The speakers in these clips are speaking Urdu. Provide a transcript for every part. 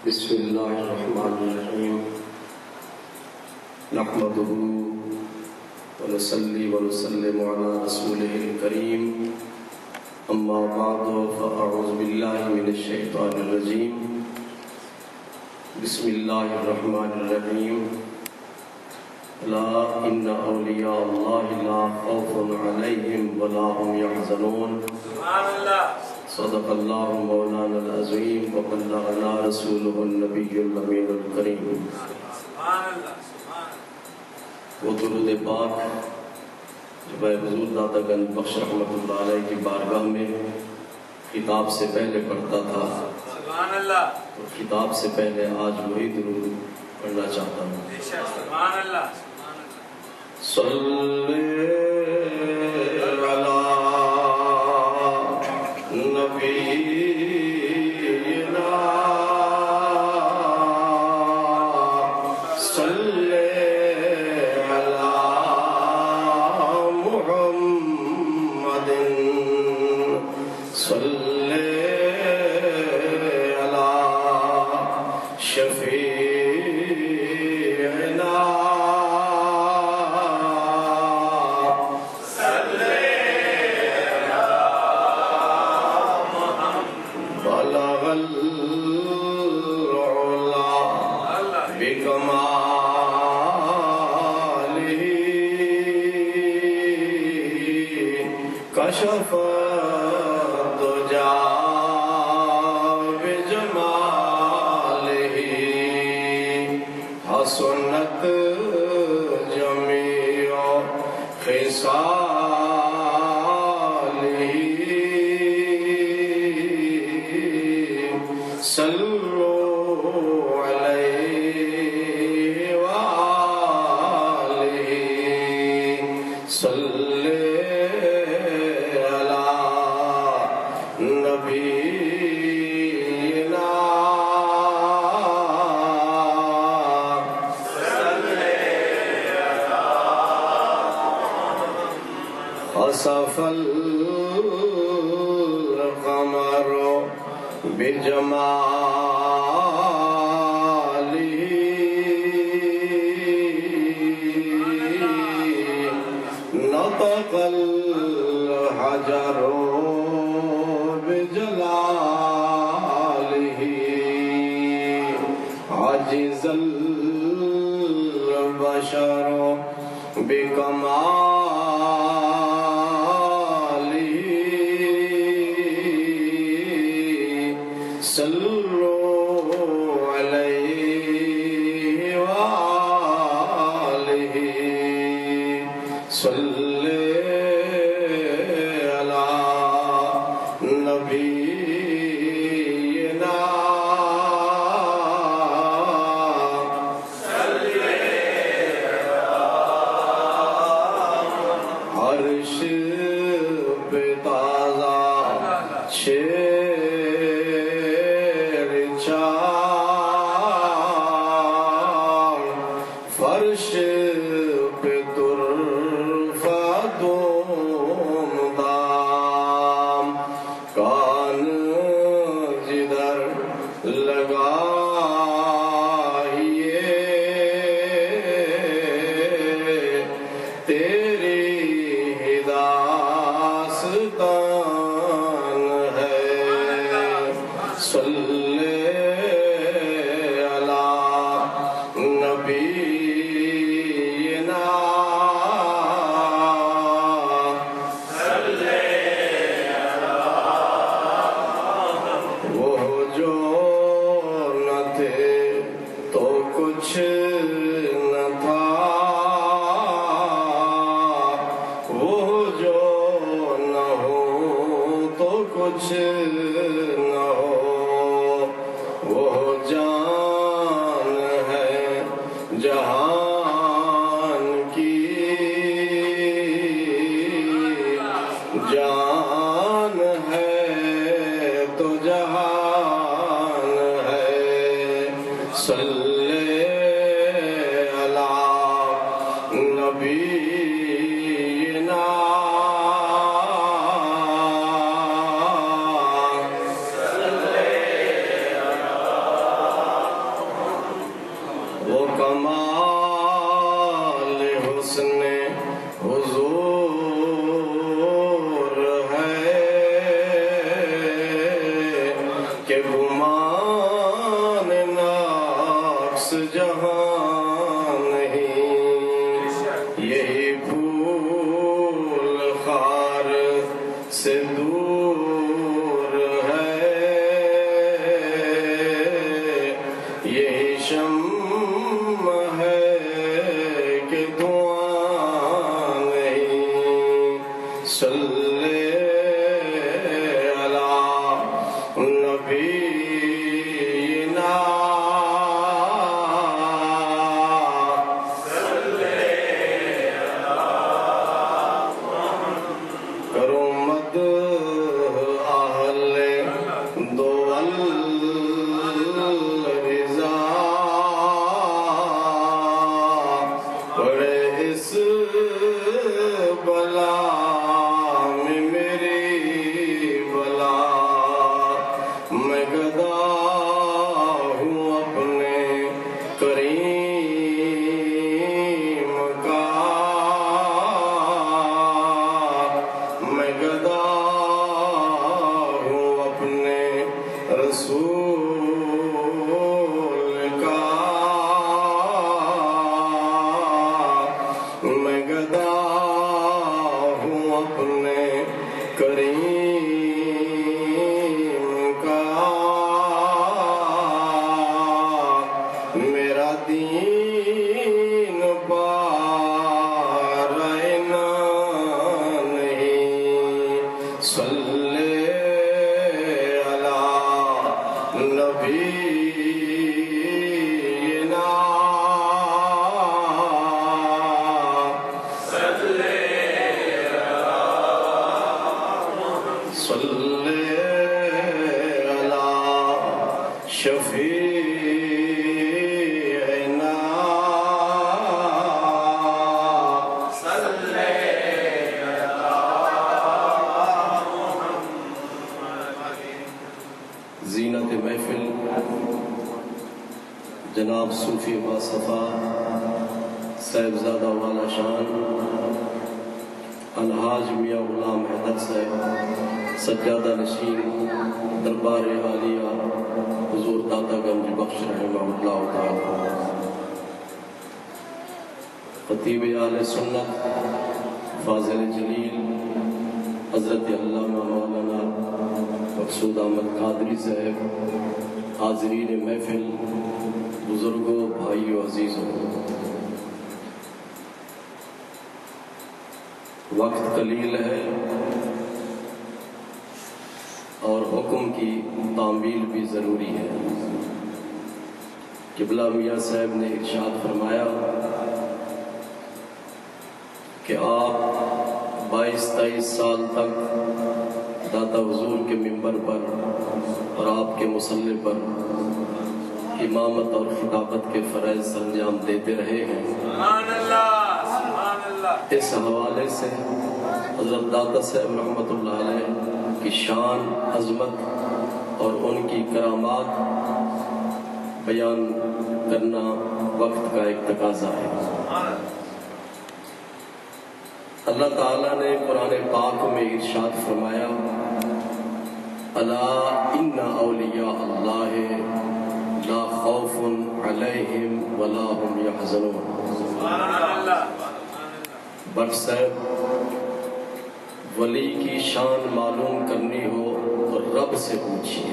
بسم اللہ الرحمن الرحیم نحمده ونصلی ونسلم علی رسولہ الکریم اما بعد فاعوذ باللہ من الشیطان الرجیم بسم اللہ الرحمن الرحیم لا ان اولیاء اللہ لا خوف علیہم ولا هم يحزنون سبحان اللہ صدق اللہ مولانا العظیم وبلغنا رسولہ النبی الامین الکریم وہ درود پاک جو میں حضور داتا گنج بخش رحمۃ اللہ علیہ کی بارگاہ میں خطاب سے پہلے پڑھتا تھا، سبحان اللہ، اور خطاب سے پہلے آج وہی درود پڑھنا چاہتا ہوں۔ سبحان اللہ، صلی علی نبینا صلی علی محمد صلی علی شفیعنا کشف الدجى بجماله حسنت جميع خصاله صلوا عليه وآله صلی خسف القمر بجماله نطق الحجر بجلاله عجز البشر بكماله صلوا علیہ وآلہ صلی علی نبینا عرش پہ تازہ فرش پہ ترفع دام کان جدھر لگائیے تیری ہی داستان ہے صلی علی نبی کچھ نہ تھا، وہ جو نہ ہو تو کچھ نہ ہو، وہ جان ہے جہان کی، جان ہے تو جہان ہے صلی نبینا صلی کہ گمان ناقص جہاں نہیں، یہی پھول خار سے دور ہے، یہی شمع ہے کہ دھواں نہیں۔ صلی علی نبینا کرو مد اہل دو الرضا، پڑے اس بلا میں میری بلا، میں گدا ہوں اپنے کریم کا، میں گدا ہوں اپنے رسول کا، میں گدا ہوں اپنے کریم کا، میرا دین پارائنا نہیں۔ صلی علی نبینا صلی علی شفیعنا زینت محفل جناب صوفی باصفا صاحبزادہ والا شان الحاج میاں غلام حیدر صاحب سجادہ نشین دربار عالیہ حضور داتا گنج بخش رحمہ اللہ تعالی، خطیب اہل سنت فاضل جلیل حضرت علامہ مولانا مقصود احمد قادری صاحب، حاضرین محفل، بزرگوں، بھائیوں، عزیزوں، وقت قلیل ہے اور حکم کی تعمیل بھی ضروری ہے۔ قبلہ میاں صاحب نے ارشاد فرمایا کہ آپ 22-23 سال تک داتا حضور کے ممبر پر اور آپ کے مصلی پر امامت اور خطابت کے فرائض انجام دیتے رہے ہیں۔ سبحان اللہ، سبحان اللہ۔ اس حوالے سے حضرت داتا صاحب رحمۃ اللہ علیہ کی شان، عظمت اور ان کی کرامات بیان کرنا وقت کا ایک تقاضا ہے۔ اللہ تعالیٰ نے قرآن پاک میں ارشاد فرمایا، الا ان اولیاء اللہ لا خوف علیہم ولا هم یحزنون۔ بٹ صاحب، ولی کی شان معلوم کرنی ہو تو رب سے پوچھیے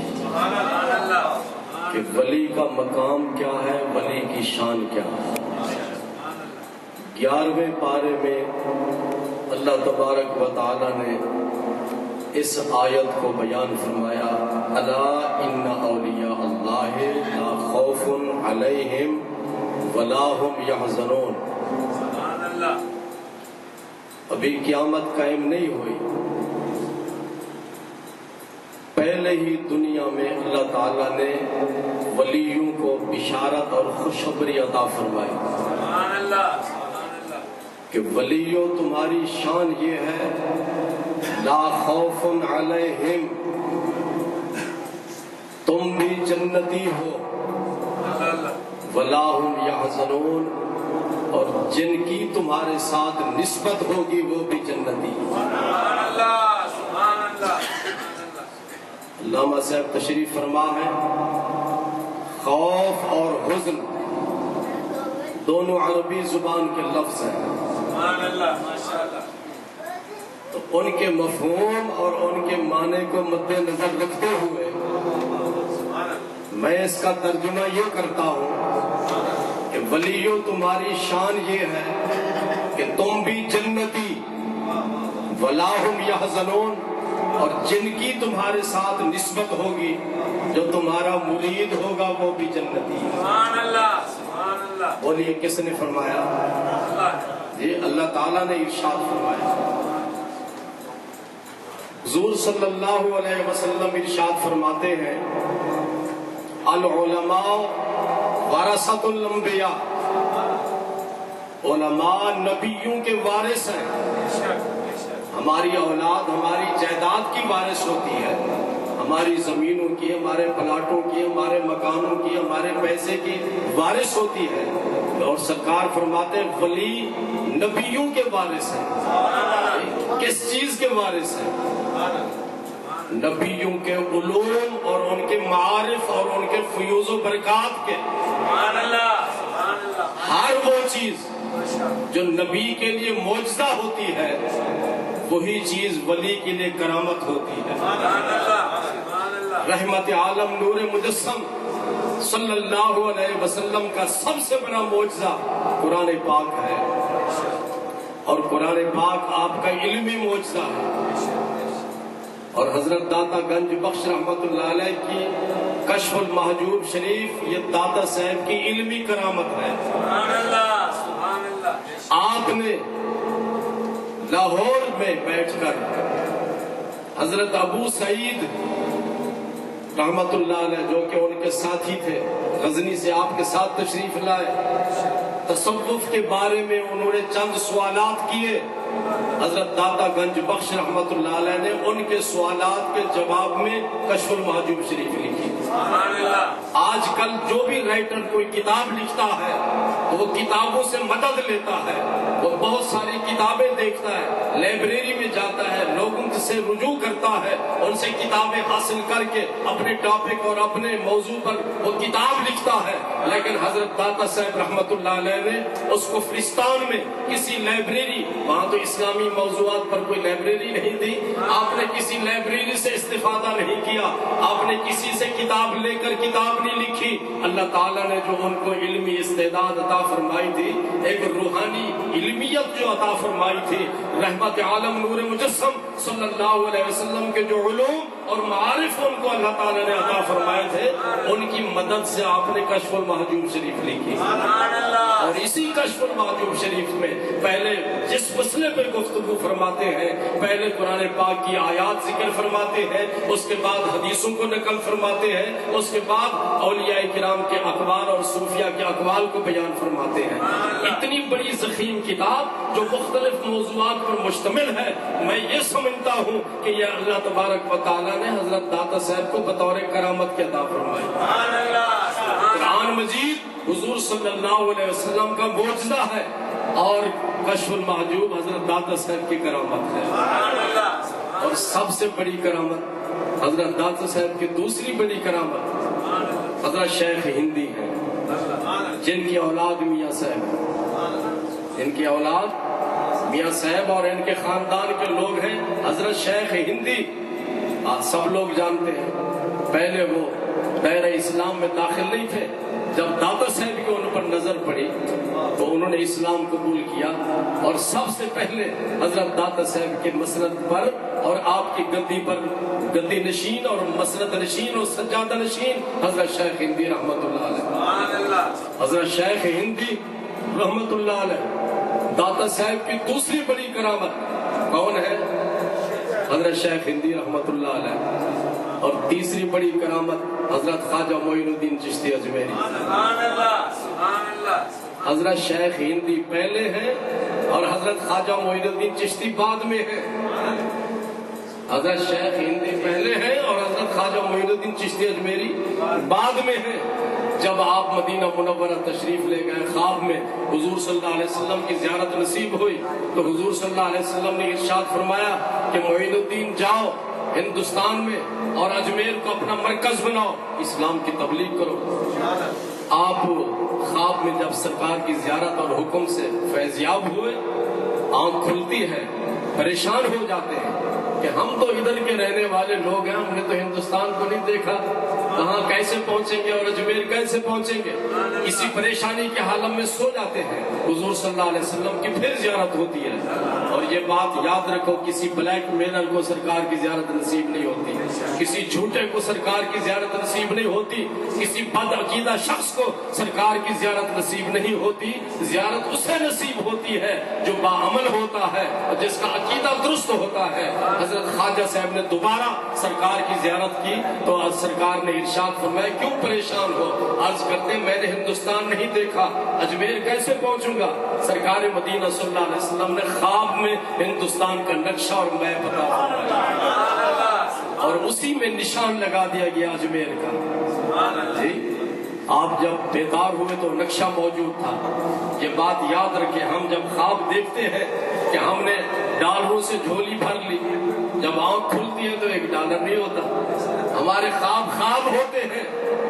کہ ولی کا مقام کیا ہے، ولی کی شان کیا ہے۔ 11ویں پارے میں اللہ تبارک و تعالی نے اس آیت کو بیان فرمایا، الا ان اولیاء اللہ لا خوف علیہم ولا هم یحزنون۔ ابھی قیامت قائم نہیں ہوئی، پہلے ہی دنیا میں اللہ تعالیٰ نے ولیوں کو بشارت اور خوشخبری عطا فرمائی کہ ولیوں تمہاری شان یہ ہے، لا خوف علیہم، تم بھی جنتی ہو، ولا هم یحزنون، اور جن کی تمہارے ساتھ نسبت ہوگی وہ بھی جنتی۔ علامہ صاحب تشریف فرما ہے. خوف اور حزن دونوں عربی زبان کے لفظ ہیں. سبحان اللہ ماشاء اللہ. تو ان کے مفہوم اور ان کے معنی کو مد نظر رکھتے ہوئے میں اس کا ترجمہ یہ کرتا ہوں کہ ولیوں تمہاری شان یہ ہے کہ تم بھی جنتی ولا ہم یحزنون، اور جن کی تمہارے ساتھ نسبت ہوگی جو تمہارا مرید ہوگا وہ بھی جنتی. سبحان اللہ سبحان اللہ. بولیے کس نے فرمایا؟ یہ اللہ تعالیٰ نے ارشاد فرمایا. حضور صلی اللہ علیہ وسلم ارشاد فرماتے ہیں العلماء ورثۃ الانبیاء، علماء نبیوں کے وارث ہیں. ہماری اولاد ہماری جائیداد کی وارث ہوتی ہے، ہماری زمینوں کی، ہمارے پلاٹوں کی، ہمارے مکانوں کی، ہمارے پیسے کی وارث ہوتی ہے. اور سرکار فرماتے ہیں ولی نبیوں کے وارث ہیں. کس چیز کے وارث ہیں؟ نبیوں کے علوم اور ان کے معارف اور ان کے فیوز و برکات کے. سبحان اللہ سبحان اللہ. ہر وہ چیز جو نبی کے لیے معجزہ ہوتی ہے وہی چیز ولی کے لیے کرامت ہوتی ہے. سبحان اللہ سبحان اللہ. رحمت عالم نور مجسم صلی اللہ علیہ وسلم کا سب سے بڑا معجزہ قرآن پاک ہے، اور قرآن پاک آپ کا علمی معجزہ ہے. اور حضرت داتا گنج بخش رحمت اللہ علیہ کی کشف المحجوب شریف یہ داتا صاحب کی علمی کرامت ہے. سبحان اللہ سبحان اللہ. آپ نے لاہور میں بیٹھ کر حضرت ابو سعید رحمت اللہ علیہ جو کہ ان کے ساتھی تھے، غزنی سے آپ کے ساتھ تشریف لائے، تصوف کے بارے میں انہوں نے چند سوالات کیے. حضرت داتا گنج بخش رحمت اللہ علیہ نے ان کے سوالات کے جواب میں کشف المحجوب شریف لکھی. سبحان اللہ. آج کل جو بھی رائٹر کوئی کتاب لکھتا ہے تو وہ کتابوں سے مدد لیتا ہے، وہ بہت ساری کتابیں دیکھتا ہے، لائبریری میں جاتا ہے، لوگوں سے رجوع کرتا ہے، ان سے کتابیں حاصل کر کے اپنے ٹاپک اور اپنے موضوع پر وہ کتاب لکھتا ہے. لیکن حضرت داتا صاحب رحمت اللہ علیہ نے اس کو فلسطین میں کسی لائبریری، وہاں تو اسلامی موضوعات پر کوئی لائبریری نہیں تھی، آپ نے کسی لائبریری سے استفادہ نہیں کیا، آپ نے کسی سے کتاب لے کر کتاب نہیں لکھی. اللہ تعالیٰ نے جو ان کو علمی استعداد عطا فرمائی تھی، ایک روحانی علمیت جو عطا فرمائی تھی، رحمت عالم نور مجسم صلی اللہ علیہ وسلم کے جو علوم اور معارف ان کو اللہ تعالیٰ نے عطا فرمائے تھے، ان کی مدد سے آپ نے کشف المحجوب شریف لکھی. اور اسی کشف المحجوب شریف میں پہلے جس مسئلے پہ گفتگو فرماتے ہیں، پہلے قرآن پاک کی آیات ذکر فرماتے ہیں، اس کے بعد حدیثوں کو نقل فرماتے ہیں، اس کے بعد اولیاء کرام کے اقوال اور صوفیاء کے اقوال کو بیان فرماتے ہیں. اتنی بڑی ضخیم کتاب جو مختلف موضوعات پر مشتمل ہے، میں یہ سمجھتا ہوں کہ یہ اللہ تبارک و تعالیٰ نے حضرت داتا صاحب کو بطور کرامت کے عطا فرمائی. قرآن مجید حضور صلی اللہ علیہ وسلم کا معجزہ ہے اور کشف المحجوب حضرت داتا صاحب کی کرامت ہے. اور سب سے بڑی کرامت حضرت داتا صاحب کی دوسری بڑی کرامت حضرت شیخ ہندی ہیں، جن کی اولاد میاں صاحب ہیں، جن کی اولاد میاں صاحب اور ان کے خاندان کے لوگ ہیں. حضرت شیخ ہندی سب لوگ جانتے ہیں، پہلے وہ دائرہ اسلام میں داخل نہیں تھے. جب داتا صاحب کی ان پر نظر پڑی تو انہوں نے اسلام قبول کیا، اور سب سے پہلے حضرت داتا صاحب کے مسند پر اور آپ کی گدی پر گدی نشین اور مسند نشین اور سجادہ نشین حضرت شیخ ہندی رحمت اللہ علیہ. حضرت شیخ ہندی رحمت اللہ علیہ داتا صاحب کی دوسری بڑی کرامت کون ہے؟ حضرت شیخ ہندی رحمت اللہ علیہ. اور تیسری بڑی کرامت حضرت خواجہ معین الدین چشتی اجمیری. حضرت شیخ ہندی پہلے ہیں اور حضرت خواجہ معین الدین چشتی بعد میں ہیں. حضرت شیخ ہندی پہلے ہیں اور حضرت خواجہ معین الدین چشتی اجمیری بعد میں ہیں. جب آپ مدینہ منورہ تشریف لے گئے، خواب میں حضور صلی اللہ علیہ وسلم کی زیارت نصیب ہوئی تو حضور صلی اللہ علیہ وسلم نے ارشاد فرمایا کہ معین الدین جاؤ ہندوستان میں اور اجمیر کو اپنا مرکز بناؤ، اسلام کی تبلیغ کرو۔ آپ خواب میں جب سرکار کی زیارت اور حکم سے فیض یاب ہوئے، آنکھ کھلتی ہے، پریشان ہو جاتے ہیں کہ ہم تو ادھر کے رہنے والے لوگ ہیں، ہم نے تو ہندوستان کو نہیں دیکھا، کہاں کیسے پہنچیں گے اور اجمیر کیسے پہنچیں گے؟ اسی پریشانی کے حالم میں سو جاتے ہیں۔ حضور صلی اللہ علیہ وسلم کی پھر زیارت ہوتی ہے، اور یہ بات یاد رکھو، کسی بلیک میلر کو سرکار کی زیارت نصیب نہیں ہوتی، کسی جھوٹے کو سرکار کی زیارت نصیب نہیں ہوتی، کسی بد عقیدہ شخص کو سرکار کی زیارت نصیب نہیں ہوتی۔ زیارت اسے نصیب ہوتی ہے جو باعمل ہوتا ہے اور جس کا عقیدہ درست ہوتا ہے۔ حضرت خواجہ صاحب نے دوبارہ سرکار کی زیارت کی تو آج سرکار نے ارشاد فرمایا، کیوں پریشان ہو؟ عرض کرتے میں نے ہندوستان نہیں دیکھا، اجمیر کیسے پہنچوں گا؟ سرکار مدینہ صلی اللہ علیہ وسلم نے خواب میں ہندوستان کا نقشہ اور میپ بتا فرمایا، اور اسی میں نشان لگا دیا گیا اجمیر کا۔ جی آپ جب بیدار ہوئے تو نقشہ موجود تھا۔ یہ بات یاد رکھیں، ہم جب خواب دیکھتے ہیں کہ ہم نے ڈالروں سے جھولی بھر لی، جب آنکھ کھلتی ہے تو ایک ڈالر نہیں ہوتا، ہمارے خواب خواب ہوتے ہیں،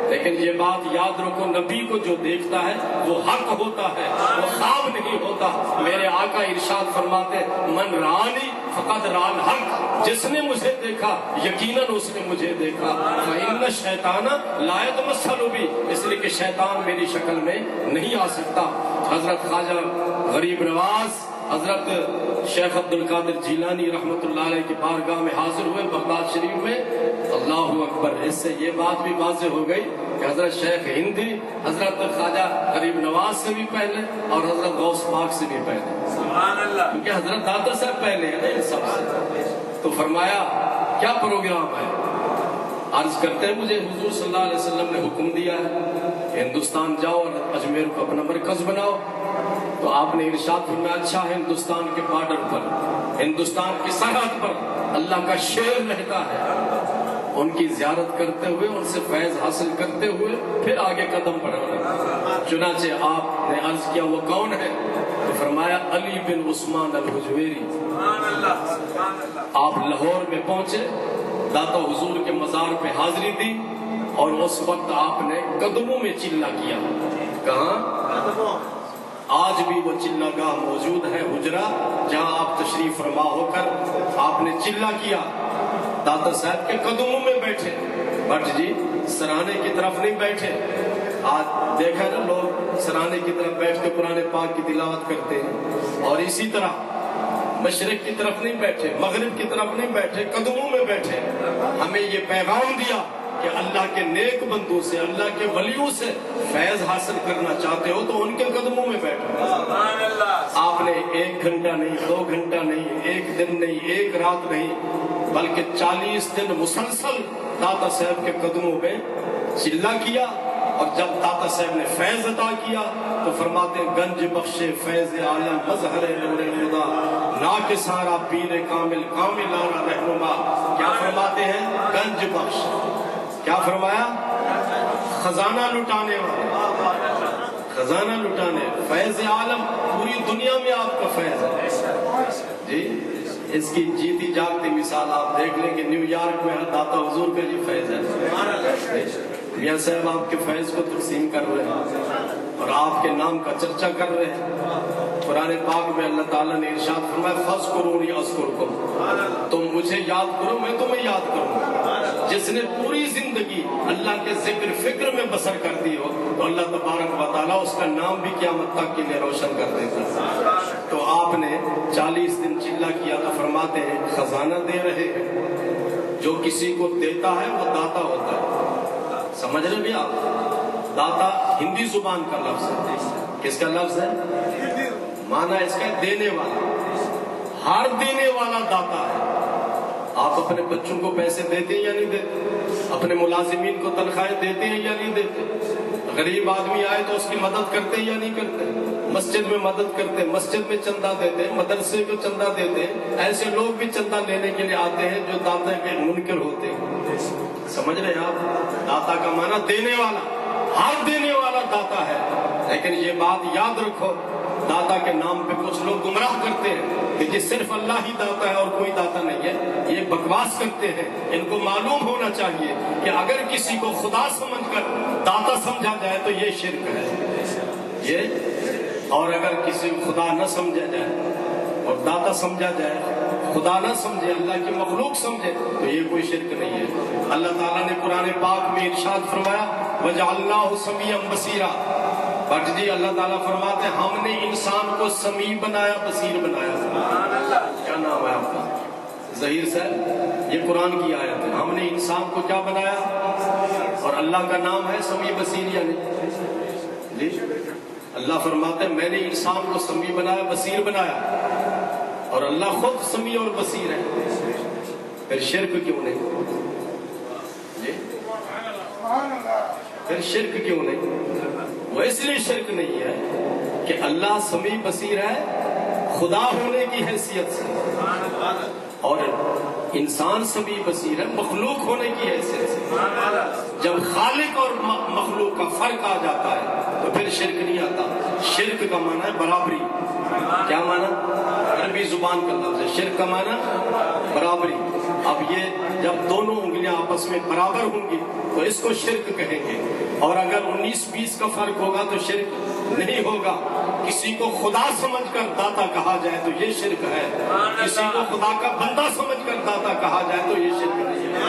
لیکن یہ بات یاد رکھو، نبی کو جو دیکھتا ہے وہ حق ہوتا ہے، وہ خواب نہیں ہوتا۔ میرے آقا ارشاد فرماتے، من رانی فقط ران حق، جس نے مجھے دیکھا یقیناً اس نے مجھے دیکھا۔ فإن الشیطان لا يتمثل بی، اس لیے کہ شیطان میری شکل میں نہیں آ سکتا۔ حضرت خواجہ غریب نواز حضرت شیخ عبد القادر جیلانی رحمۃ اللہ علیہ کی بارگاہ میں حاضر ہوئے بغداد شریف میں۔ اللہ اکبر، اس سے یہ بات بھی واضح ہو گئی کہ حضرت شیخ ہندی حضرت خواجہ غریب نواز سے بھی پہلے اور حضرت غوث پاک سے بھی پہلے، سبحان اللہ، کیونکہ حضرت داتا صاحب پہلے ہیں سب سے۔ تو فرمایا کیا پروگرام ہے؟ عرض کرتے ہیں مجھے حضور صلی اللہ علیہ وسلم نے حکم دیا ہے ہندوستان جاؤ اور اجمیر کو اپنا مرکز بناؤ۔ تو آپ نے ارشاد فرمایا، اچھا ہندوستان کے بارڈر پر، ہندوستان کی سرحد پر اللہ کا شیر رہتا ہے، ان کی زیارت کرتے ہوئے، ان سے فیض حاصل کرتے ہوئے پھر آگے قدم بڑھانا۔ چنانچہ آپ نے عرض کیا وہ کون ہے؟ تو فرمایا علی بن عثمان الحجویری۔ آپ لاہور میں پہنچے، داتا حضور کے مزار پہ حاضری دی، اور اس وقت آپ نے قدموں میں چلہ کیا۔ کہاں؟ آج بھی وہ چلہ گاہ موجود ہے، حجرہ، جہاں آپ تشریف فرما ہو کر آپ نے چلہ کیا، داتا صاحب کے قدموں میں بیٹھے۔ بٹ جی سرانے کی طرف نہیں بیٹھے، آج دیکھا نا لوگ سرانے کی طرف بیٹھ کے قرآن پاک کی تلاوت کرتے ہیں، اور اسی طرح مشرق کی طرف نہیں بیٹھے، مغرب کی طرف نہیں بیٹھے، قدموں میں بیٹھے۔ ہمیں یہ پیغام دیا کہ اللہ کے نیک بندوں سے، اللہ کے ولیوں سے فیض حاصل کرنا چاہتے ہو تو ان کے قدموں میں بیٹھو۔ آپ نے 1 گھنٹہ نہیں، 2 گھنٹہ نہیں، 1 دن نہیں، 1 رات نہیں، بلکہ 40 دن مسلسل داتا صاحب کے قدموں میں چلہ کیا۔ اور جب داتا صاحب نے فیض عطا کیا تو فرماتے ہیں، گنج بخشے فیض عالم مظہر نور خدا، نا کے سارا پیر کامل کاملانہ رہنما۔ کیا فرماتے ہیں؟ گنج بخش۔ کیا فرمایا؟ خزانہ لٹانے والے، خزانہ لٹانے، فیض عالم، پوری دنیا میں آپ کا فیض ہے جی۔ اس کی جیتی جاگتی مثال آپ دیکھ لیں کہ نیو یارک میں داتا حضور کا یہ فیض ہے۔ میاں صاحب آپ کے فیض کو تقسیم کر رہے ہیں اور آپ کے نام کا چرچا کر رہے ہیں۔ قرآن پاک میں اللہ تعالیٰ نے ارشاد فرمایا، فاذکرونی اذکرکم، تم مجھے یاد کرو میں تمہیں یاد کروں۔ جس نے پوری زندگی اللہ کے ذکر فکر میں بسر کر دی ہو تو اللہ تبارک و تعالیٰ اس کا نام بھی قیامت تک کے لیے روشن کر دیتا ہے۔ تو آپ نے 40 دن چلہ کیا تو فرماتے ہیں خزانہ دے رہے ہیں، جو کسی کو دیتا ہے وہ داتا ہوتا ہے۔ سمجھ رہے بھی آپ؟ داتا ہندی زبان کا لفظ ہے۔ کس کا لفظ ہے؟ معنی اس کا دینے والا، ہر دینے والا داتا ہے۔ آپ اپنے بچوں کو پیسے دیتے ہیں یا نہیں دیتے؟ اپنے ملازمین کو تنخواہیں دیتے ہیں یا نہیں دیتے؟ غریب آدمی آئے تو اس کی مدد کرتے ہیں یا نہیں کرتے؟ مسجد میں مدد کرتے ہیں، مسجد میں چندہ دیتے ہیں، مدرسے کو چندہ دیتے ہیں۔ ایسے لوگ بھی چندہ لینے کے لیے آتے ہیں جو داتا کے منکر ہوتے ہیں۔ سمجھ رہے ہیں آپ؟ داتا کا معنی دینے والا، ہر دینے والا داتا ہے۔ لیکن یہ بات یاد رکھو، داتا کے نام پہ کچھ لوگ گمراہ کرتے ہیں کہ جس صرف اللہ ہی داتا ہے اور کوئی داتا نہیں ہے، یہ بکواس کرتے ہیں۔ ان کو معلوم ہونا چاہیے کہ اگر کسی کو خدا سمجھ کر داتا سمجھا جائے تو یہ شرک ہے یہ، اور اگر کسی کو خدا نہ سمجھا جائے اور داتا سمجھا جائے، خدا نہ سمجھے، اللہ کی مخلوق سمجھے، تو یہ کوئی شرک نہیں ہے۔ اللہ تعالیٰ نے قرآن پاک میں ارشاد فرمایا وَجَعَلْنَاهُ سَمِيعًا بَصِيرًا، بٹ جی اللہ تعالیٰ فرماتے ہیں ہم نے انسان کو سمیع بنایا، بصیر بنایا۔ کیا نام ہے آپ کا؟ ظہیر صاحب، یہ قرآن کی آیت ہے۔ ہم نے انسان کو کیا بنایا؟ اور اللہ کا نام ہے سمیع بصیر، یعنی جی اللہ فرماتے ہیں میں نے انسان کو سمیع بنایا، بصیر بنایا، اور اللہ خود سمیع اور بصیر ہے، پھر شرک کیوں نہیں؟ جی پھر شرک کیوں نہیں؟ وہ اس لیے شرک نہیں ہے کہ اللہ سمیع بصیر ہے خدا ہونے کی حیثیت سے، اور انسان سمیع بصیر ہے مخلوق ہونے کی حیثیت سے۔ جب خالق اور مخلوق کا فرق آ جاتا ہے تو پھر شرک نہیں آتا۔ شرک کا معنی ہے برابری۔ کیا معنی؟ عربی زبان کا لفظ ہے، شرک کا معنی برابری۔ اب یہ جب دونوں انگلیاں آپس میں برابر ہوں گی تو اس کو شرک کہیں گے، اور اگر 19-20 کا فرق ہوگا تو شرک نہیں ہوگا۔ کسی کو خدا سمجھ کر داتا کہا جائے تو یہ شرک ہے، کسی کو خدا کا بندہ سمجھ کر داتا کہا جائے تو یہ شرک نہیں ہے۔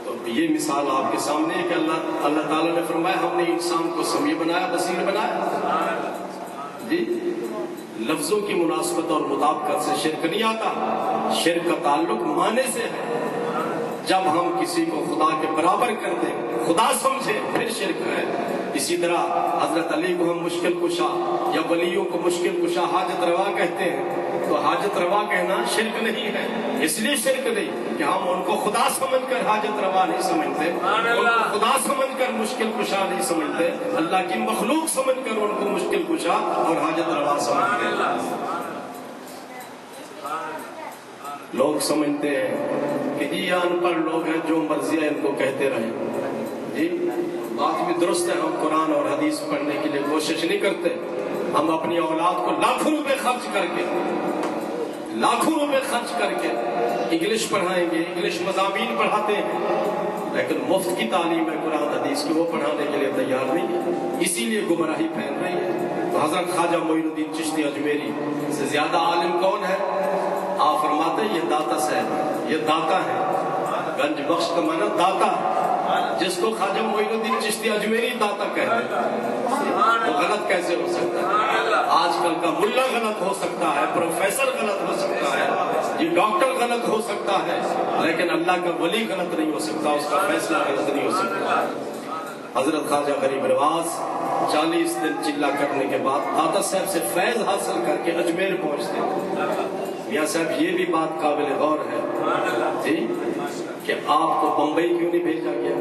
تو یہ مثال آپ کے سامنے ہے کہ اللہ تعالیٰ نے فرمایا ہم نے انسان کو سمیع بنایا، بصیر بنایا۔ جی لفظوں کی مناسبت اور مطابقت سے شرک نہیں آتا، شرک کا تعلق معنی سے ہے۔ جب ہم کسی کو خدا کے برابر کر دیں، خدا سمجھے، پھر شرک ہے۔ اسی طرح حضرت علی کو ہم مشکل کشا یا ولیوں کو مشکل کشا، حاجت روا کہتے ہیں، تو حاجت روا کہنا شرک نہیں ہے۔ اس لیے شرک نہیں کہ ہم ان کو خدا سمجھ کر حاجت روا نہیں سمجھتے، ان کو خدا سمجھ کر مشکل کشا نہیں سمجھتے، اللہ کی مخلوق سمجھ کر ان کو مشکل کشا اور حاجت روا سمجھتے ہیں۔ لوگ سمجھتے ہیں کہ جی یہ ان پڑھ لوگ ہیں، جو مرضی ہے ان کو کہتے رہیں۔ جی بات بھی درست ہے، ہم قرآن اور حدیث پڑھنے کے لیے کوشش نہیں کرتے۔ ہم اپنی اولاد کو لاکھوں روپے خرچ کر کے انگلش پڑھائیں گے، انگلش مضامین پڑھاتے ہیں، لیکن مفت کی تعلیم ہے قرآن حدیث کی، وہ پڑھانے کے لیے تیار نہیں ہے، اسی لیے گمراہی پھیل رہی ہے۔ تو حضرت خواجہ معین الدین چشتی اجمیری سے زیادہ عالم کون ہے؟ آپ فرماتے ہیں یہ داتا صاحب ہے، یہ داتا ہے۔ گنج بخش کا معنی داتا ہے، جس کو خواجہ معین الدین چشتی اجمیری داتا کہتے ہیں، وہ غلط کیسے ہو سکتا ہے؟ آج کل کا ملا غلط ہو سکتا ہے، پروفیسر غلط ہو سکتا ہے، یہ ڈاکٹر غلط ہو سکتا ہے، لیکن اللہ کا ولی غلط نہیں ہو سکتا، اس کا فیصلہ غلط نہیں ہو سکتا۔ حضرت خواجہ غریب نواز 40 دن چلا کرنے کے بعد داتا صاحب سے فیض حاصل کر کے اجمیر پہنچتے ہیں۔ میاں صاحب یہ بھی بات قابل غور ہے جی کہ آپ کو بمبئی کیوں نہیں بھیجا گیا،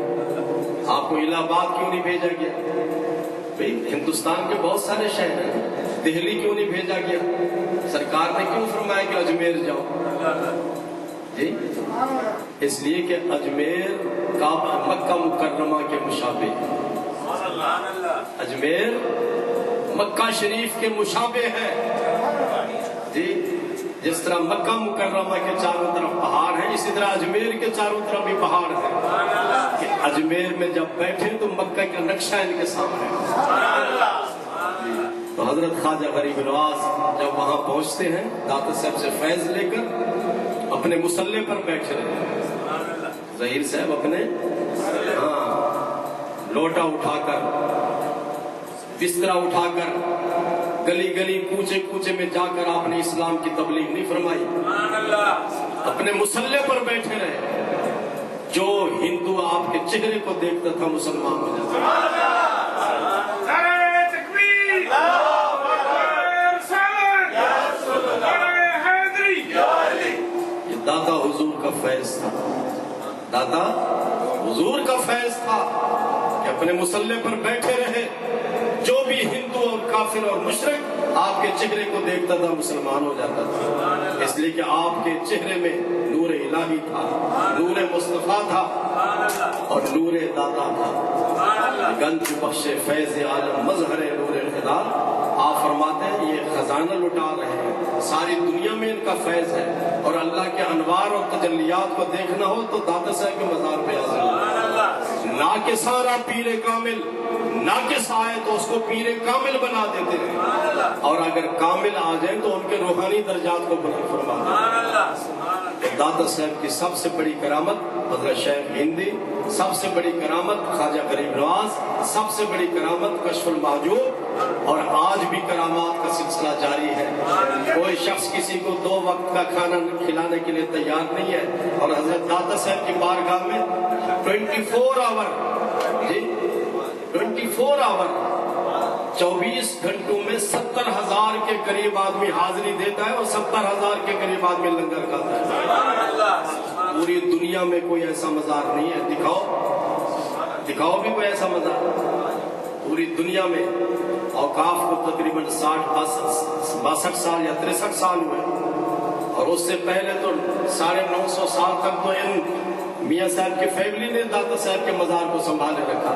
آپ کو الہ آباد کیوں نہیں بھیجا گیا؟ بھئی ہندوستان کے بہت سارے شہر ہیں، دہلی کیوں نہیں بھیجا گیا؟ سرکار نے کیوں فرمایا کہ اجمیر جاؤ؟ جی اس لیے کہ اجمیر مکہ مکرمہ کے مشابہ، اجمیر مکہ شریف کے مشابہ ہے۔ جی جس طرح مکہ مکرمہ کے چاروں طرف پہاڑ ہیں، اسی طرح اجمیر کے چاروں طرف بھی پہاڑ ہیں کہ اجمیر میں جب بیٹھے تو مکہ کا نقشہ ان کے سامنے۔ تو حضرت خواجہ غریب نواز جب وہاں پہنچتے ہیں داتا صاحب سے فیض لے کر اپنے مصلے پر بیٹھے رہے، ظہیر صاحب اپنے لوٹا اٹھا کر، بسترا اٹھا کر، گلی گلی کوچے کوچے میں جا کر آپ نے اسلام کی تبلیغ نہیں فرمائی، اپنے مصلے پر بیٹھے رہے۔ جو ہندو آپ کے چہرے کو دیکھتا تھا مسلمان ہو جاتا۔ یہ داتا حضور کا فیض تھا، داتا حضور کا فیض تھا کہ اپنے مصلے پر بیٹھے رہے، جو بھی ہندو اور کافر اور مشرک آپ کے چہرے کو دیکھتا تھا مسلمان ہو جاتا تھا، اس لیے کہ آپ کے چہرے میں نور الہی تھا، نور مصطفیٰ تھا، اور نور داتا تھا، گنج بخش فیض عالم مظہر نور خدا. آپ فرماتے ہیں یہ خزانہ لٹا رہے ہیں، ساری دنیا میں ان کا فیض ہے، اور اللہ کے انوار اور تجلیات کو دیکھنا ہو تو داتا صاحب کے مزار پہ آ نہ کہ سارا پیر کامل، نہ کہ آئے تو اس کو پیر کامل بنا دیتے ہیں، اور اگر کامل آ جائیں تو ان کے روحانی درجات کو بلند فرماتے ہیں. داتا صاحب کی سب سے بڑی کرامت حضرت شیخ ہندی، سب سے بڑی کرامت خواجہ غریب نواز، سب سے بڑی کرامت کشف المحجوب، اور آج بھی کرامات کا سلسلہ جاری ہے. کوئی شخص کسی کو 2 وقت کا کھانا کھلانے کے لیے تیار نہیں ہے، اور حضرت داتا صاحب کی بارگاہ میں 24 آور 24 گھنٹوں میں 70,000 کے قریب آدمی حاضری دیتا ہے، اور 70,000 کے قریب آدمی لنگر کھاتا ہے. پوری دنیا میں کوئی ایسا مزار نہیں ہے. دکھاؤ بھی کوئی ایسا مزار پوری دنیا میں. اوقاف کو تقریباً 62 سال یا 63 سال ہوئے، اور اس سے پہلے تو 950 سال تک تو ان میاں صاحب کی فیملی نے داتا صاحب کے مزار کو سنبھالے رکھا،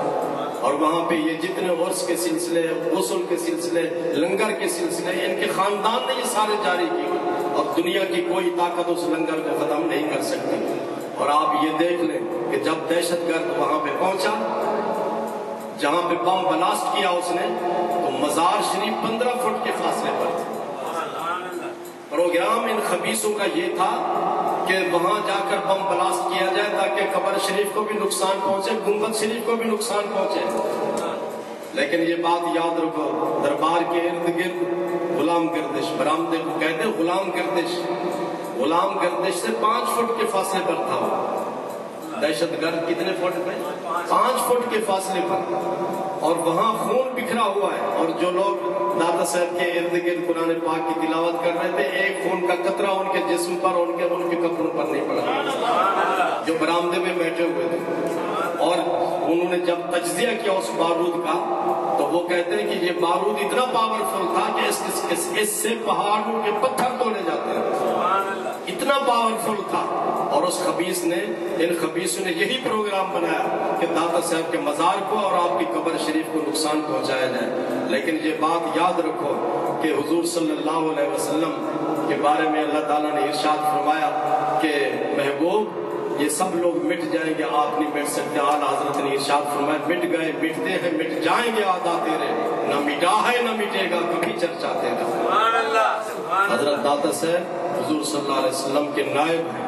اور وہاں پہ یہ جتنے عرس کے سلسلے، غسل کے سلسلے، لنگر کے سلسلے، ان کے خاندان نے یہ سارے جاری کیے، اور دنیا کی کوئی طاقت اس لنگر کو ختم نہیں کر سکتی. اور آپ یہ دیکھ لیں کہ جب دہشت گرد وہاں پہ پہنچا، جہاں پہ بم بلاسٹ کیا اس نے، تو مزار شریف 15 فٹ کے فاصلے پر تھا. پروگرام ان خبیثوں کا یہ تھا کہ وہاں جا کر بم بلاسٹ کیا جائے تاکہ قبر شریف کو بھی نقصان پہنچے، گنبد شریف کو بھی نقصان پہنچے. لیکن یہ بات یاد رکھو، دربار کے ارد گرد غلام گردش، برآمدے کو کہتے ہیں غلام گردش، غلام گردش سے 5 فٹ کے فاصلے پر تھا. دہشت گرد کتنے فٹ پہ؟ 5 فٹ کے فاصلے پر، اور وہاں خون بکھرا ہوا ہے. اور جو لوگ داتا صاحب کے ارد گرد قرآن پاک کی تلاوت کر رہے تھے، ایک خون کا قطرہ ان کے جسم پر، ان کے کپڑوں پر نہیں پڑا، جو برآمدے میں بیٹھے ہوئے تھے. اور انہوں نے جب تجزیہ کیا اس بارود کا، تو وہ کہتے ہیں کہ یہ بارود اتنا پاورفل تھا کہ اس سے پہاڑوں کے پتھر توڑے جاتے ہیں، اتنا پاورفل تھا. اور اس خبیث نے، ان خبیثوں نے یہی پروگرام بنایا کہ داتا صاحب کے مزار کو اور آپ کی قبر شریف کو نقصان پہنچایا جائے. لیکن یہ بات یاد رکھو کہ حضور صلی اللہ علیہ وسلم کے بارے میں اللہ تعالیٰ نے ارشاد فرمایا کہ محبوب یہ سب لوگ مٹ جائیں گے، آپ نہیں مٹ سکتے. اعلیٰ حضرت نے ارشاد فرمایا مٹ گئے، مٹتے ہیں، مٹ جائیں گے عادات تیرے، نہ مٹا ہے نہ مٹے گا کبھی چرچا تیرا. حضرت داتا صاحب حضور صلی اللہ علیہ وسلم کے نائب ہیں،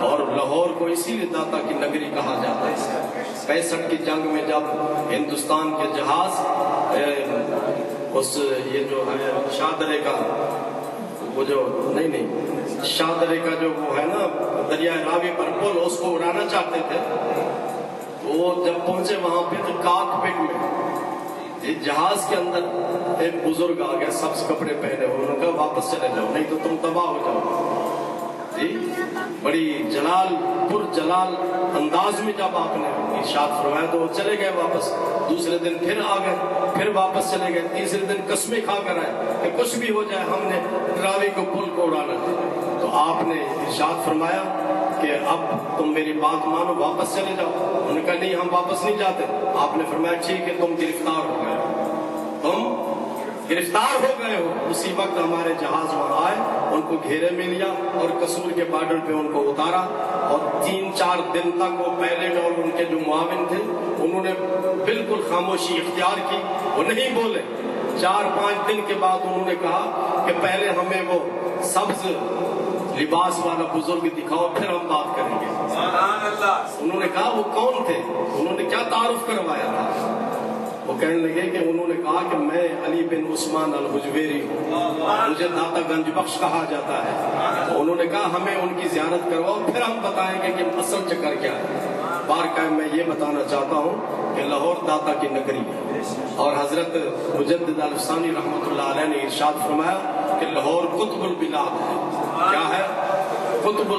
اور لاہور کو اسی لیے داتا کی نگری کہا جاتا ہے. 65 کی جنگ میں جب ہندوستان کے جہاز یہ جو ہے شاہدرے کا وہ جو شاہدرے کا جو وہ ہے نا دریائے راوی پر پل، اس کو اڑانا چاہتے تھے، وہ جب پہنچے وہاں پہ تو کاک پٹ میں جہاز کے اندر ایک بزرگ آ گیا، سبز کپڑے پہنے ہوئے. انہوں نے کہا واپس چلے جاؤ نہیں تو تم تباہ ہو جاؤ. بڑی جلال انداز میں جب آپ نے ارشاد فرمایا تو وہ چلے گئے واپس. دوسرے دن پھر آ گئے، پھر واپس چلے گئے. تیسرے دن قسمیں کھا کر آئے کہ کچھ بھی ہو جائے ہم نے راوی کو پل کو اڑانا ہے. تو آپ نے ارشاد فرمایا کہ اب تم میری بات مانو، واپس چلے جاؤ. انہوں نے کہا نہیں ہم واپس نہیں جاتے. آپ نے فرمایا ٹھیک ہے تم گرفتار ہو گئے ہو. اسی وقت ہمارے جہاز وہاں آئے، ان کو گھیرے میں لیا اور قصور کے بارڈر پہ ان کو اتارا، اور 3-4 دن تک وہ پائلٹ اور ان کے جو معاون تھے انہوں نے بالکل خاموشی اختیار کی، وہ نہیں بولے. 4-5 دن کے بعد انہوں نے کہا کہ پہلے ہمیں وہ سبز لباس والا بزرگ دکھاؤ پھر ہم بات کریں گے. انہوں نے کہا وہ کون تھے، انہوں نے کیا تعارف کروایا تھا. وہ کہنے لگے کہ انہوں نے کہا کہ میں علی بن عثمان الحجویری ہوں، مجھے داتا گنج بخش کہا جاتا ہے. تو انہوں نے کہا ہمیں ان کی زیارت کرواؤ پھر ہم بتائیں گے کہ اصل چکر کیا ہے. بارکاہ میں یہ بتانا چاہتا ہوں کہ لاہور داتا کی نگری ہے، اور حضرت مجدد الفسانی رحمۃ اللہ علیہ نے ارشاد فرمایا کہ لاہور قطب البلاد ہے. کیا ہے؟ قطب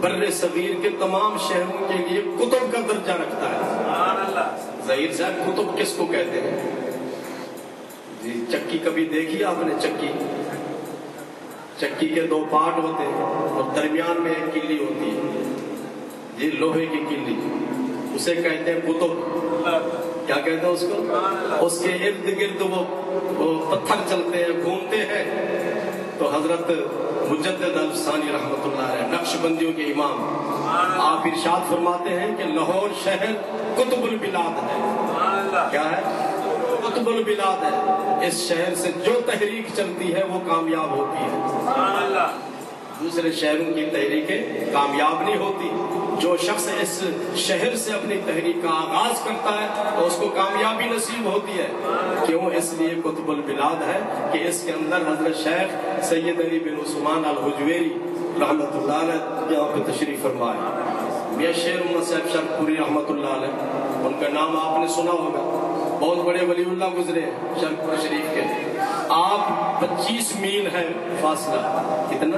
بر صغیر کے تمام شہروں کے لیے قطب کا درجہ رکھتا ہے. ظہیر صاحب قطب کس کو کہتے ہیں جی؟ چکی کبھی دیکھی آپ نے؟ چکی کے 2 پارٹ ہوتے ہیں اور درمیان میں ایک کلی ہوتی ہے، یہ لوہے کی کلی. اسے کہتے ہیں کتب، کیا کہتے ہیں اس کو؟ اس کے ارد گرد وہ پتھر چلتے ہیں، گھومتے ہیں. تو حضرت مجدد الثانی رحمۃ اللہ علیہ نقش بندیوں کے امام، آپ ارشاد فرماتے ہیں کہ لاہور شہر قطب البلاد ہے. کیا ہے؟ قطب البلاد ہے. اس شہر سے جو تحریک چلتی ہے وہ کامیاب ہوتی ہے. دوسرے شہروں کی تحریکیں کامیاب نہیں ہوتی. جو شخص اس شہر سے اپنی تحریک کا آغاز کرتا ہے تو اس کو کامیابی نصیب ہوتی ہے. کیوں؟ اس لیے قطب البلاد ہے کہ اس کے اندر حضرت شیخ سید علی بن عثمان الحجویری رحمۃ اللہ علیہ یہاں پہ تشریف فرمائے. میاں شیر محمد صاحب شرپوری رحمۃ اللہ علیہ، ان کا نام آپ نے سنا ہوگا. بہت بڑے ولی اللہ گزرے شرپور شریف کے. آپ 25 میل ہے فاصلہ. کتنا؟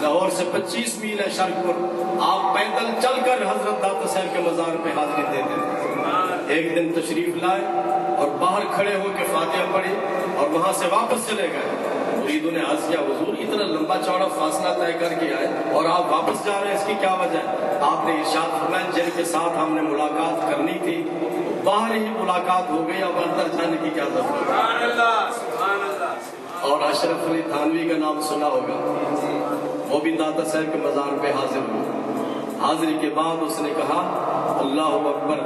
لاہور سے 25 میل ہے شرپور. آپ پیدل چل کر حضرت داتا صاحب کے مزار پہ حاضری دیتے تھے. ایک دن تشریف لائے اور باہر کھڑے ہو کے فاتحہ پڑھی اور وہاں سے واپس چلے گئے. مریدوں نے عرض کیا حضور اتنا لمبا چوڑا فاصلہ طے کر کے آئے اور آپ واپس جا رہے ہیں، اس کی کیا وجہ ہے؟ آپ نے ارشاد فرمایا جن کے ساتھ ہم نے ملاقات کرنی تھی باہر ہی ملاقات ہو گئی، اب اندر جانے کی کیا ضرورت ہے. اور اشرف علی تھانوی کا نام سنا ہوگا، وہ بھی داتا صاحب کے مزار پہ حاضر ہوئے. حاضری کے بعد اس نے کہا اللہ اکبر،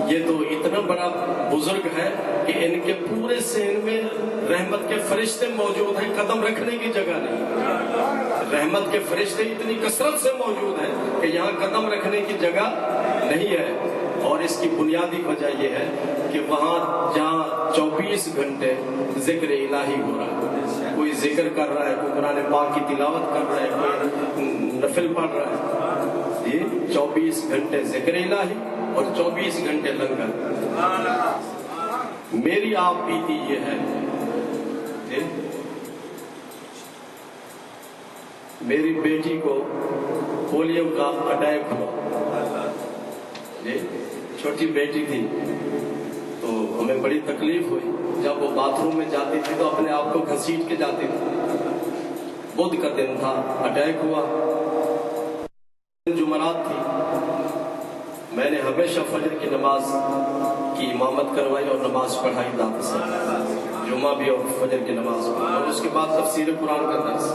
یہ تو اتنا بڑا بزرگ ہے کہ ان کے پورے سین میں رحمت کے فرشتے موجود ہیں، قدم رکھنے کی جگہ نہیں. رحمت کے فرشتے اتنی کثرت سے موجود ہیں کہ یہاں قدم رکھنے کی جگہ نہیں ہے. اور اس کی بنیادی وجہ یہ ہے کہ وہاں جہاں 24 گھنٹے ذکر الہی ہو رہا ہے، کوئی ذکر کر رہا ہے، کوئی قرآن پاک کی تلاوت کر رہا ہے، کوئی نفل پڑھ رہا ہے. یہ 24 گھنٹے ذکر الہی اور 24 گھنٹے لنگر. میری آپ بیتی یہ ہے، میری بیٹی کو پولیو کا اٹیک ہوا. چھوٹی بیٹی تھی تو ہمیں بڑی تکلیف ہوئی. جب وہ باتھ روم میں جاتی تھی تو اپنے آپ کو گھسیٹ کے جاتی تھی. بدھ کا دن تھا، اٹیک ہوا. جمعرات تھی. میں نے ہمیشہ فجر کی نماز کی امامت کروائی اور نماز پڑھائی داتا صاحب، جمعہ بھی اور فجر کی نماز پڑھائی، اور اس کے بعد تفسیر قرآن کا درس.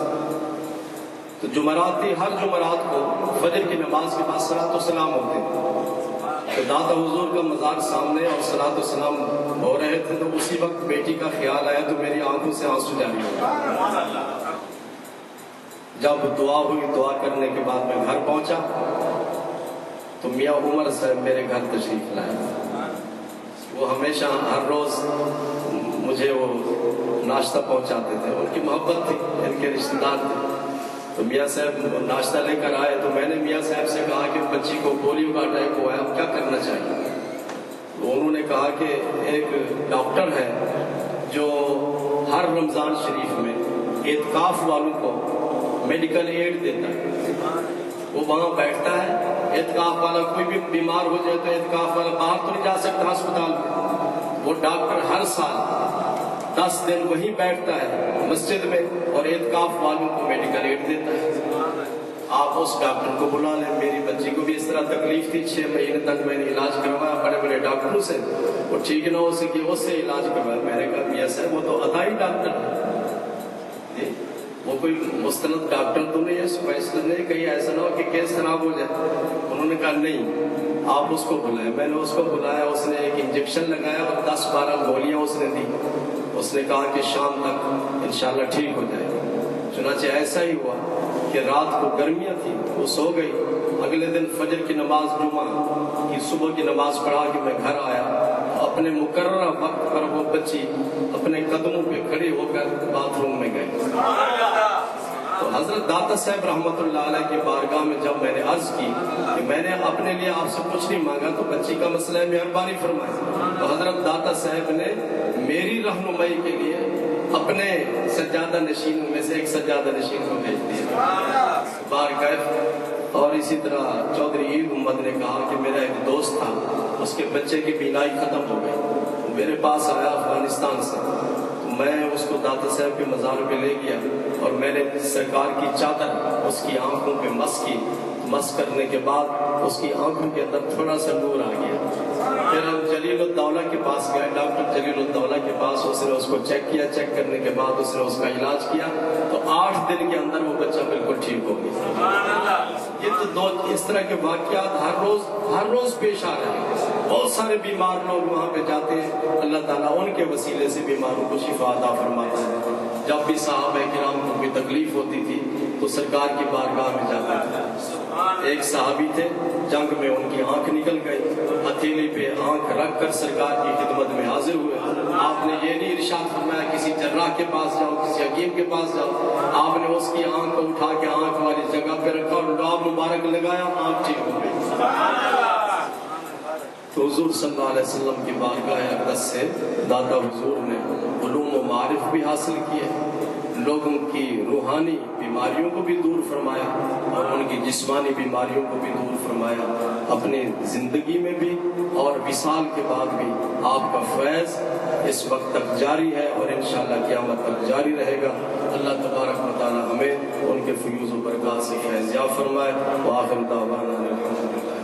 تو جمعرات تھی. ہر جمعرات کو فجر کی نماز کے بعد صلاۃ و سلام ہوتے ہیں. تو داتا حضور کا مزار سامنے اور صلاۃ و سلام ہو رہے تھے. تو اسی وقت بیٹی کا خیال آیا تو میری آنکھوں سے آنسو جاری ہو گئے. جب دعا ہوئی، دعا کرنے کے بعد میں گھر پہنچا تو میاں عمر صاحب میرے گھر تشریف لائے. وہ ہمیشہ ہر روز مجھے وہ ناشتہ پہنچاتے تھے. ان کی محبت تھی، ان کے رشتہ دار تھے. تو میاں صاحب ناشتہ لے کر آئے تو میں نے میاں صاحب سے کہا کہ بچی کو پولیو کا اٹیک ہوا ہے، اب کیا کرنا چاہیے؟ تو انہوں نے کہا کہ ایک ڈاکٹر ہے جو ہر رمضان شریف میں اعتکاف والوں کو میڈیکل ایڈ دیتا ہے. وہ وہاں بیٹھتا ہے. اعتکاف والا کوئی بھی بیمار ہو جائے تو اعتکاف والا باہر تو نہیں جا سکتا ہسپتال میں. وہ ڈاکٹر ہر سال 10 دن وہیں بیٹھتا ہے مسجد میں اور اعتکاف والوں کو میڈیکل ایڈ دیتا ہے. آپ اس ڈاکٹر کو بلا لیں. میری بچی کو بھی اس طرح تکلیف تھی، 6 مہینے تک میں نے علاج کروایا بڑے بڑے ڈاکٹروں سے، وہ ٹھیک نہ ہو سکی، اس سے علاج کروایا. میں نے کہا میاں صاحب وہ تو عطائی ڈاکٹر ہے، وہ کوئی مستند ڈاکٹر تو نہیں ہے، اسپیشل نہیں، کہیں ایسا نہ ہو کہ کیس خراب ہو جائے. انہوں نے کہا نہیں، آپ اس کو بلائیں. میں نے اس کو بلایا. اس نے ایک انجیکشن لگایا اور 10-12 گولیاں اس نے دی. اس نے کہا کہ شام تک انشاءاللہ ٹھیک ہو جائے گی. چنانچہ ایسا ہی ہوا کہ رات کو گرمیاں تھی، وہ سو گئی. اگلے دن فجر کی نماز، جمعہ کی صبح کی نماز پڑھا کہ میں گھر آیا. اپنے مقررہ وقت پر وہ بچی اپنے قدموں پہ کھڑی ہو کر باتھ روم میں گئی. تو حضرت داتا صاحب رحمۃ اللہ علیہ کی بارگاہ میں جب میں نے عرض کی کہ میں نے اپنے لیے آپ سے کچھ نہیں مانگا تو بچی کا مسئلہ ہے، مہربانی فرمائے. تو حضرت داتا صاحب نے میری رہنمائی کے لیے اپنے سجادہ نشینوں میں سے ایک سجادہ نشین کو بھیج دیا بارگاہ. اور اسی طرح چودھری عید محمد نے کہا کہ میرا ایک دوست تھا، اس کے بچے کی بینائی ختم ہو گئی، وہ میرے پاس آیا افغانستان سے. میں اس کو داتا صاحب کے مزار پہ لے گیا اور میں نے سرکار کی چادر اس کی آنکھوں پہ مس کی. مس کرنے کے بعد اس کی آنکھوں کے اندر تھوڑا سا نور آ گیا۔ پھر ہم جلیل الدولہ کے پاس گئے، ڈاکٹر جلیل الدولہ کے پاس، اس نے اس کو چیک کیا، چیک کرنے کے بعد اس نے اس کا علاج کیا تو 8 دن کے اندر وہ بچہ بالکل ٹھیک ہو گیا۔ یہ تو دو اس طرح کے واقعات ہر روز پیش آ رہے ہیں۔ بہت سارے بیمار لوگ وہاں پہ جاتے ہیں، اللہ تعالیٰ ان کے وسیلے سے بیماروں کو شفا عطا فرماتا ہے۔ جب بھی صحابہ کرام کو کوئی تکلیف ہوتی تھی تو سرکار کی بارگاہ میں جاتے تھے۔ ایک صحابی تھے، جنگ میں ان کی آنکھ نکل گئی، ہتھیلی پہ آنکھ رکھ کر سرکار کی خدمت میں حاضر ہوئے۔ آپ نے یہ نہیں ارشاد فرمایا کسی جراح کے پاس جاؤ، کسی حکیم کے پاس جاؤ، آپ نے اس کی آنکھ کو اٹھا کے آنکھ والی جگہ پہ رکھا اور لعاب مبارک لگایا، آنکھ ٹھیک ہو گئی۔ تو حضور صلی اللہ علیہ وسلم کی بارگاہ اقدس سے داتا حضور نے علوم و معارف بھی حاصل کیے، لوگوں کی روحانی بیماریوں کو بھی دور فرمایا اور ان کی جسمانی بیماریوں کو بھی دور فرمایا۔ اپنی زندگی میں بھی اور وصال کے بعد بھی آپ کا فیض اس وقت تک جاری ہے اور انشاءاللہ قیامت تک جاری رہے گا۔ اللہ تبارک و تعالی ہمیں ان کے فیوز و برکات سے فیض یاب فرمائے۔ وآخر دعوانا الحمدللہ۔